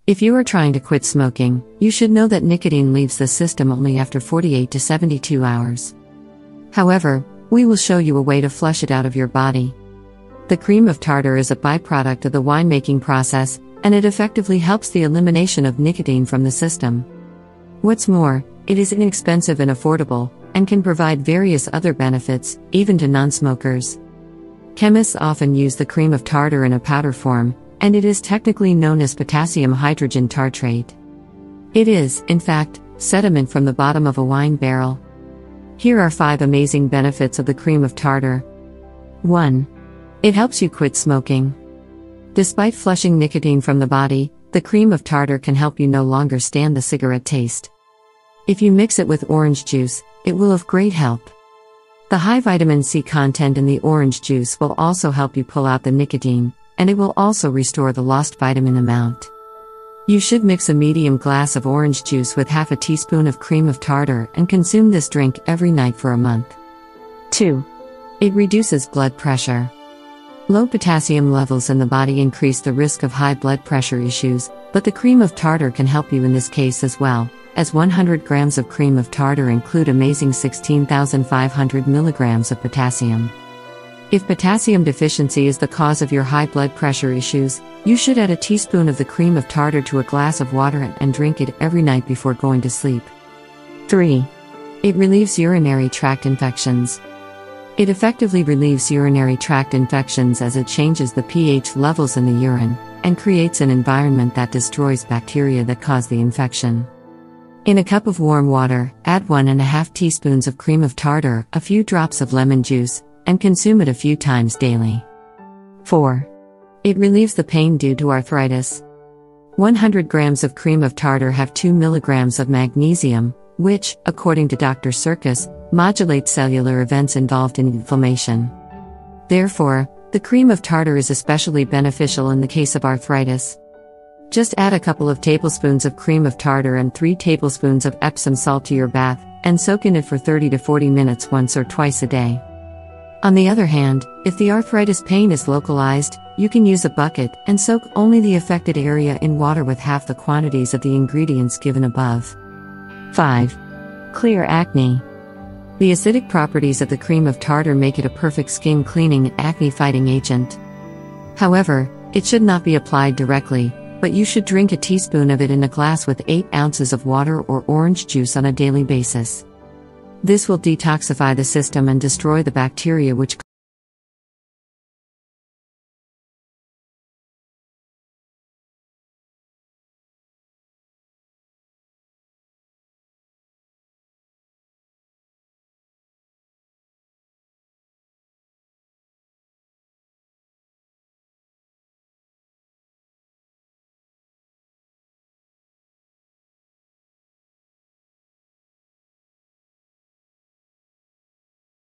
If you are trying to quit smoking, you should know that nicotine leaves the system only after 48 to 72 hours. However, we will show you a way to flush it out of your body. The cream of tartar is a byproduct of the winemaking process, and it effectively helps the elimination of nicotine from the system. What's more, it is inexpensive and affordable, and can provide various other benefits, even to non-smokers. Chemists often use the cream of tartar in a powder form, and it is technically known as potassium hydrogen tartrate. It is, in fact, sediment from the bottom of a wine barrel. Here are 5 amazing benefits of the cream of tartar. 1. It helps you quit smoking. Despite flushing nicotine from the body, the cream of tartar can help you no longer stand the cigarette taste. If you mix it with orange juice, it will of great help. The high vitamin C content in the orange juice will also help you pull out the nicotine, and it will also restore the lost vitamin amount. You should mix a medium glass of orange juice with half a teaspoon of cream of tartar and consume this drink every night for a month. 2. It reduces blood pressure. Low potassium levels in the body increase the risk of high blood pressure issues, but the cream of tartar can help you in this case as well, as 100 grams of cream of tartar include amazing 16,500 milligrams of potassium. If potassium deficiency is the cause of your high blood pressure issues, you should add a teaspoon of the cream of tartar to a glass of water and drink it every night before going to sleep. 3. It relieves urinary tract infections. It effectively relieves urinary tract infections as it changes the pH levels in the urine, and creates an environment that destroys bacteria that cause the infection. In a cup of warm water, add 1.5 teaspoons of cream of tartar, a few drops of lemon juice, and consume it a few times daily. 4. It relieves the pain due to arthritis. 100 grams of cream of tartar have 2 milligrams of magnesium, which, according to Dr. Circus, modulates cellular events involved in inflammation. Therefore, the cream of tartar is especially beneficial in the case of arthritis. Just add a couple of tablespoons of cream of tartar and 3 tablespoons of Epsom salt to your bath, and soak in it for 30 to 40 minutes once or twice a day. On the other hand, if the arthritis pain is localized, you can use a bucket and soak only the affected area in water with half the quantities of the ingredients given above. 5. Clear acne. The acidic properties of the cream of tartar make it a perfect skin cleaning and acne-fighting agent. However, it should not be applied directly, but you should drink a teaspoon of it in a glass with 8 ounces of water or orange juice on a daily basis. This will detoxify the system and destroy the bacteria which